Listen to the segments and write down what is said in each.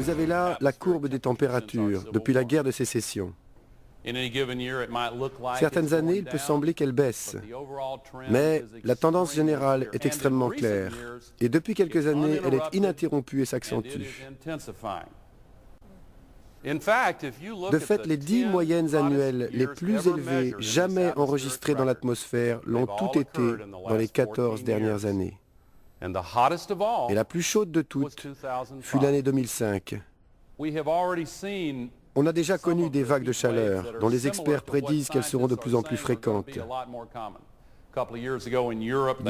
Vous avez là la courbe des températures depuis la guerre de sécession. Certaines années, il peut sembler qu'elle baisse, mais la tendance générale est extrêmement claire. Et depuis quelques années, elle est ininterrompue et s'accentue. De fait, les 10 moyennes annuelles les plus élevées jamais enregistrées dans l'atmosphère l'ont toutes été dans les 14 dernières années. Et la plus chaude de toutes fut l'année 2005. On a déjà connu des vagues de chaleur dont les experts prédisent qu'elles seront de plus en plus fréquentes. Il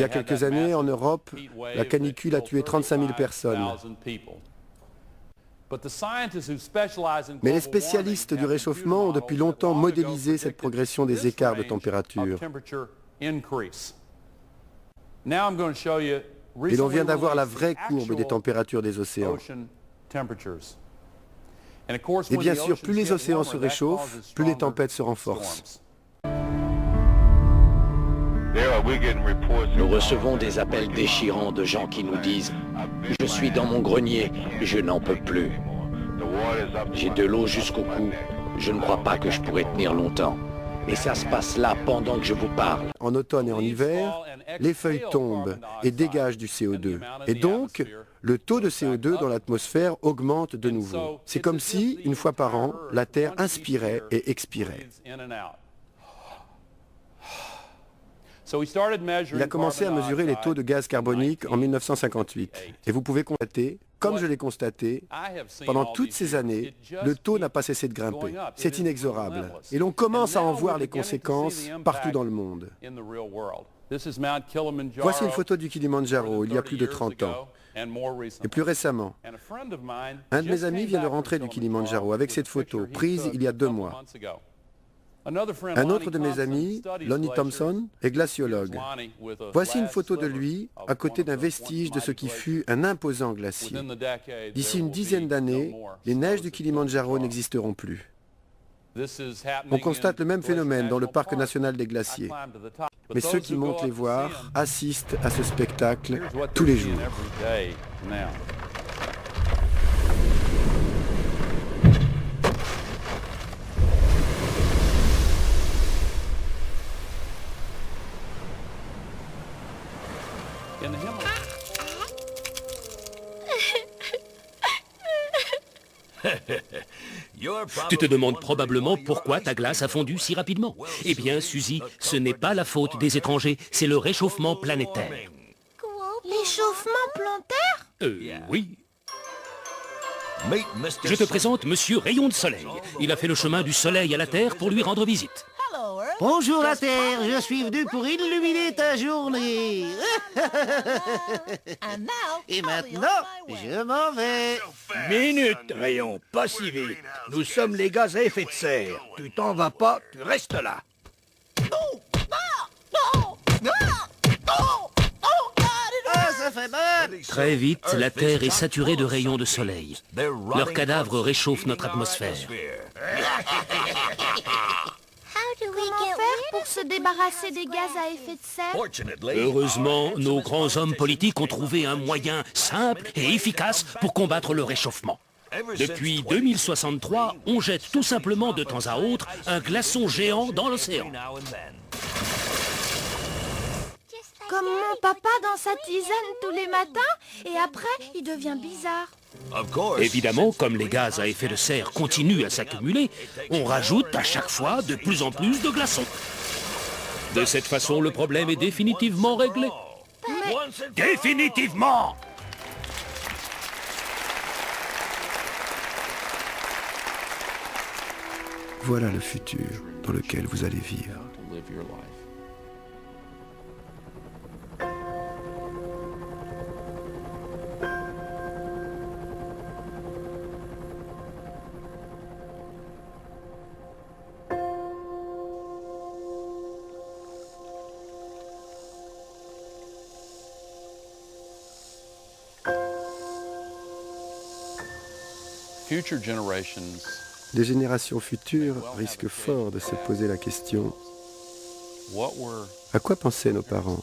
y a quelques années, en Europe, la canicule a tué 35 000 personnes. Mais les spécialistes du réchauffement ont depuis longtemps modélisé cette progression des écarts de température. Et l'on vient d'avoir la vraie courbe des températures des océans. Et bien sûr, plus les océans se réchauffent, plus les tempêtes se renforcent. Nous recevons des appels déchirants de gens qui nous disent « Je suis dans mon grenier, je n'en peux plus. J'ai de l'eau jusqu'au cou, je ne crois pas que je pourrai tenir longtemps. » Et ça se passe là pendant que je vous parle. En automne et en hiver, les feuilles tombent et dégagent du CO2. Et donc, le taux de CO2 dans l'atmosphère augmente de nouveau. C'est comme si, une fois par an, la Terre inspirait et expirait. Il a commencé à mesurer les taux de gaz carbonique en 1958. Et vous pouvez constater, comme je l'ai constaté, pendant toutes ces années, le taux n'a pas cessé de grimper. C'est inexorable. Et l'on commence à en voir les conséquences partout dans le monde. Voici une photo du Kilimandjaro, il y a plus de 30 ans. Et plus récemment, un de mes amis vient de rentrer du Kilimandjaro avec cette photo, prise il y a 2 mois. Un autre de mes amis, Lonnie Thompson, est glaciologue. Voici une photo de lui à côté d'un vestige de ce qui fut un imposant glacier. D'ici une dizaine d'années, les neiges du Kilimandjaro n'existeront plus. On constate le même phénomène dans le parc national des glaciers. Mais ceux qui montent les voir assistent à ce spectacle tous les jours. Tu te demandes probablement pourquoi ta glace a fondu si rapidement. Eh bien, Suzy, ce n'est pas la faute des étrangers, c'est le réchauffement planétaire. L'échauffement planétaire? Oui. Je te présente Monsieur Rayon de Soleil. Il a fait le chemin du Soleil à la Terre pour lui rendre visite. Bonjour la Terre, je suis venu pour illuminer ta journée. Et maintenant, je m'en vais. Minute, Rayon, pas si vite. Nous sommes les gaz à effet de serre. Tu t'en vas pas, tu restes là. Ah, ça fait mal. Très vite, la Terre est saturée de rayons de soleil. Leurs cadavres réchauffent notre atmosphère. Comment faire pour se débarrasser des gaz à effet de serre? Heureusement, nos grands hommes politiques ont trouvé un moyen simple et efficace pour combattre le réchauffement. Depuis 2063, on jette tout simplement de temps à autre un glaçon géant dans l'océan. Comme mon papa dans sa tisane tous les matins, et après, il devient bizarre. Évidemment, comme les gaz à effet de serre continuent à s'accumuler, on rajoute à chaque fois de plus en plus de glaçons. De cette façon, le problème est définitivement réglé. Définitivement! Voilà le futur dans lequel vous allez vivre. Les générations futures risquent fort de se poser la question: à quoi pensaient nos parents?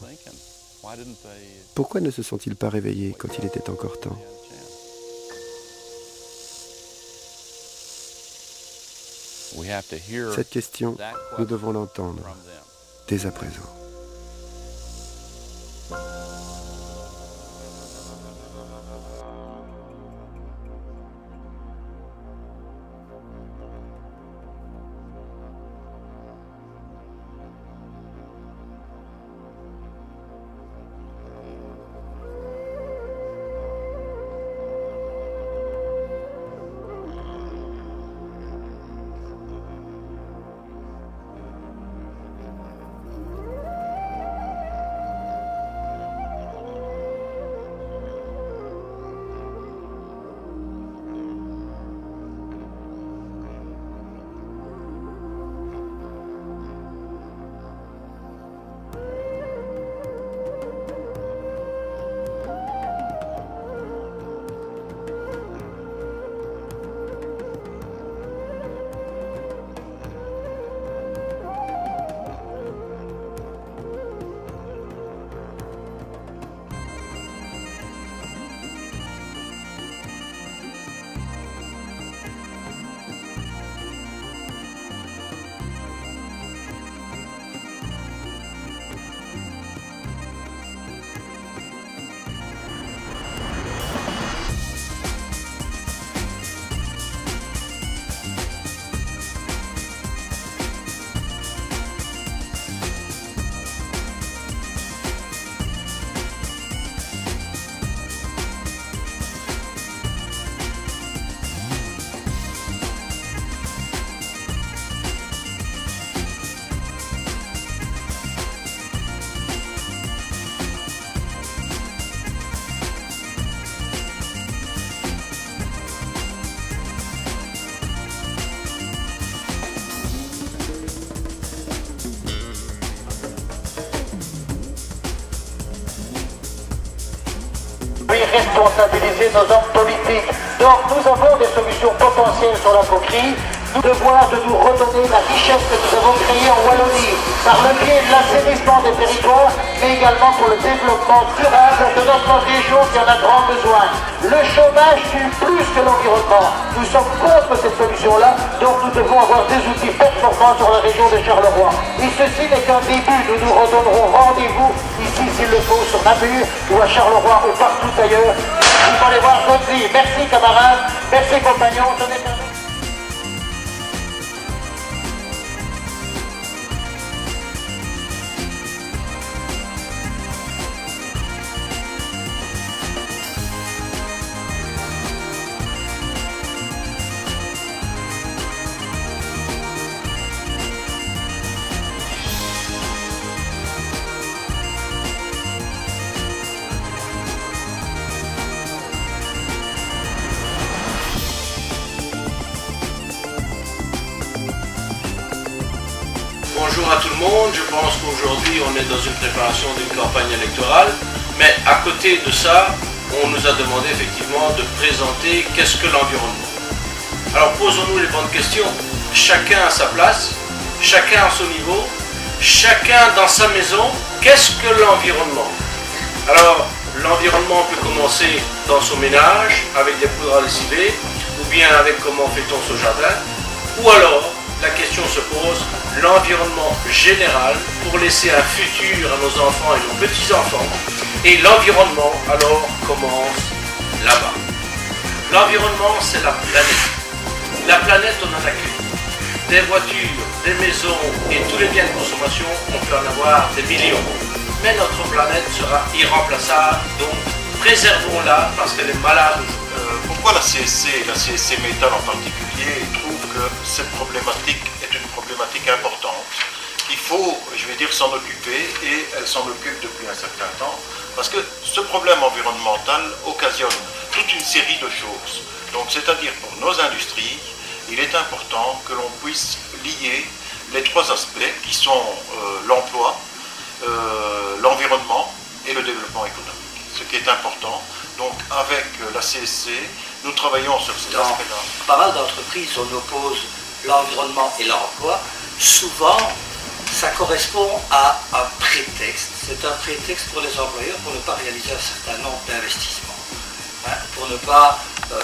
Pourquoi ne se sont-ils pas réveillés quand il était encore temps? Cette question, nous devons l'entendre dès à présent. Responsabiliser nos hommes politiques. Donc nous avons des solutions potentielles sur la coquille. Nous devoir de nous redonner la richesse que nous avons créée en Wallonie par le biais de l'assainissement des territoires, mais également pour le développement durable de notre région qui en a grand besoin. Le chômage tue plus que l'environnement. Nous sommes contre cette solution-là, donc nous devons avoir des outils performants sur la région de Charleroi. Et ceci n'est qu'un début. Nous nous redonnerons rendez-vous ici, s'il le faut, sur Namur ou à Charleroi ou partout ailleurs. Il faut aller voir d'autres villes. Merci camarades, merci compagnons. Bonjour à tout le monde, je pense qu'aujourd'hui on est dans une préparation d'une campagne électorale, mais à côté de ça, on nous a demandé effectivement de présenter qu'est-ce que l'environnement. Alors posons-nous les bonnes questions, chacun à sa place, chacun à son niveau, chacun dans sa maison, qu'est-ce que l'environnement? Alors l'environnement peut commencer dans son ménage, avec des poudres à lessiver, ou bien avec comment fait-on son jardin, ou alors la question se pose, l'environnement général pour laisser un futur à nos enfants et nos petits-enfants. Et l'environnement, alors, commence là-bas. L'environnement, c'est la planète. La planète, on en a qu'une. Des voitures, des maisons et tous les biens de consommation, on peut en avoir des millions. Mais notre planète sera irremplaçable, donc préservons-la parce qu'elle est malade. Pourquoi la CSC Métal en particulier trouve que cette problématique est une problématique importante? Il faut, je vais dire, s'en occuper et elle s'en occupe depuis un certain temps parce que ce problème environnemental occasionne toute une série de choses. Donc, c'est-à-dire pour nos industries, il est important que l'on puisse lier les trois aspects qui sont l'emploi, l'environnement et le développement économique. Ce qui est important. Donc avec la CSC, nous travaillons sur ces aspects-là. Pas mal d'entreprises, on oppose l'environnement et l'emploi. Souvent, ça correspond à un prétexte. C'est un prétexte pour les employeurs pour ne pas réaliser un certain nombre d'investissements. Pour ne pas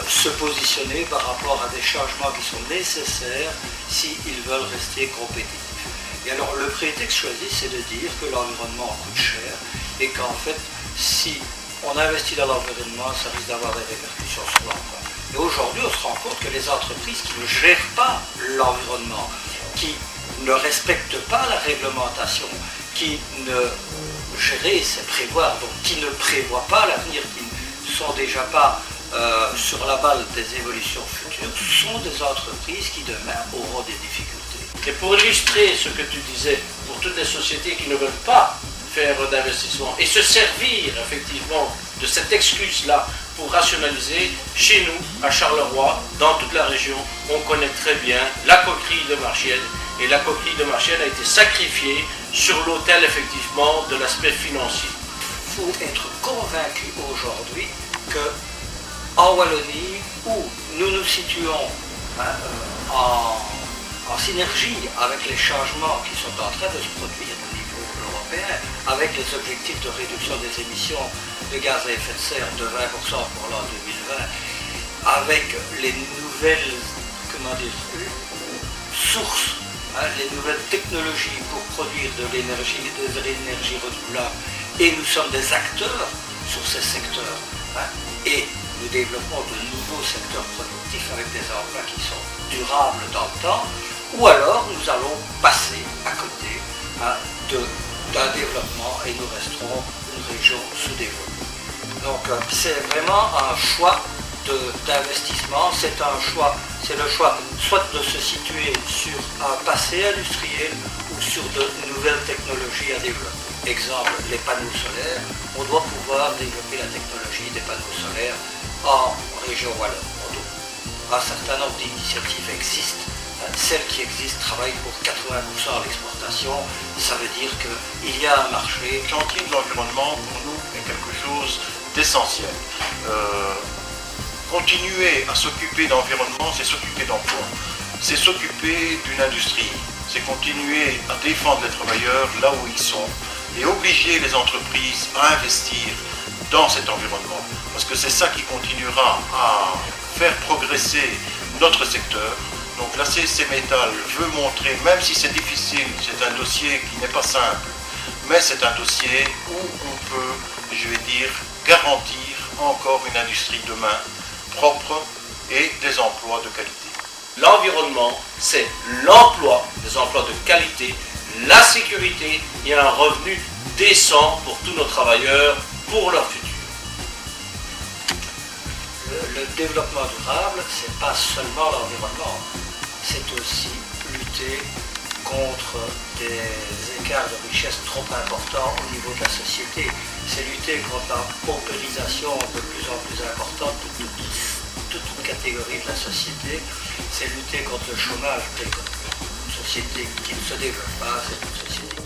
se positionner par rapport à des changements qui sont nécessaires s'ils veulent rester compétitifs. Et alors le prétexte choisi, c'est de dire que l'environnement coûte cher et qu'en fait, si on investit dans l'environnement, ça risque d'avoir des répercussions sur l'emploi. Et aujourd'hui, on se rend compte que les entreprises qui ne gèrent pas l'environnement, qui ne respectent pas la réglementation, qui ne gérer, c'est prévoir, donc qui ne prévoient pas l'avenir, qui ne sont déjà pas sur la balle des évolutions futures, sont des entreprises qui demain auront des difficultés. Et pour illustrer ce que tu disais, pour toutes les sociétés qui ne veulent pas faire d'investissement et se servir effectivement de cette excuse-là pour rationaliser, chez nous, à Charleroi, dans toute la région, on connaît très bien la coquerie de Marchienne. Et la coquerie de Marchienne a été sacrifiée sur l'autel effectivement de l'aspect financier. Il faut être convaincu aujourd'hui que en Wallonie, où nous nous situons en synergie avec les changements qui sont en train de se produire au niveau européen, avec les objectifs de réduction des émissions de gaz à effet de serre de 20% pour l'an 2020, avec les nouvelles sources, les nouvelles technologies pour produire des énergies renouvelables, et nous sommes des acteurs sur ces secteurs, et nous développons de nouveaux secteurs productifs avec des emplois qui sont durables dans le temps, ou alors nous allons passer à côté d'un développement et nous resterons une région sous-développée. Donc c'est vraiment un choix d'investissement, c'est le choix soit de se situer sur un passé industriel ou sur de nouvelles technologies à développer. Exemple, les panneaux solaires, on doit pouvoir développer la technologie des panneaux solaires en région wallonne. Un certain nombre d'initiatives existent. Celles qui existent travaillent pour 80% de l'exportation. Ça veut dire qu'il y a un marché. Le chantier de l'environnement, pour nous, est quelque chose d'essentiel. Continuer à s'occuper d'environnement, c'est s'occuper d'emploi. C'est s'occuper d'une industrie. C'est continuer à défendre les travailleurs là où ils sont et obliger les entreprises à investir dans cet environnement. Parce que c'est ça qui continuera à faire progresser notre secteur. Donc la CSC Métal veut montrer, même si c'est difficile, c'est un dossier qui n'est pas simple, mais c'est un dossier où on peut, je vais dire, garantir encore une industrie demain propre et des emplois de qualité. L'environnement, c'est l'emploi, des emplois de qualité, la sécurité et un revenu décent pour tous nos travailleurs, pour leur futur. Le développement durable, c'est pas seulement l'environnement, c'est aussi lutter contre des écarts de richesse trop importants au niveau de la société. C'est lutter contre la paupérisation de plus en plus importante de toute catégorie de la société. C'est lutter contre le chomage. Une société qui ne se développe pas, c'est une société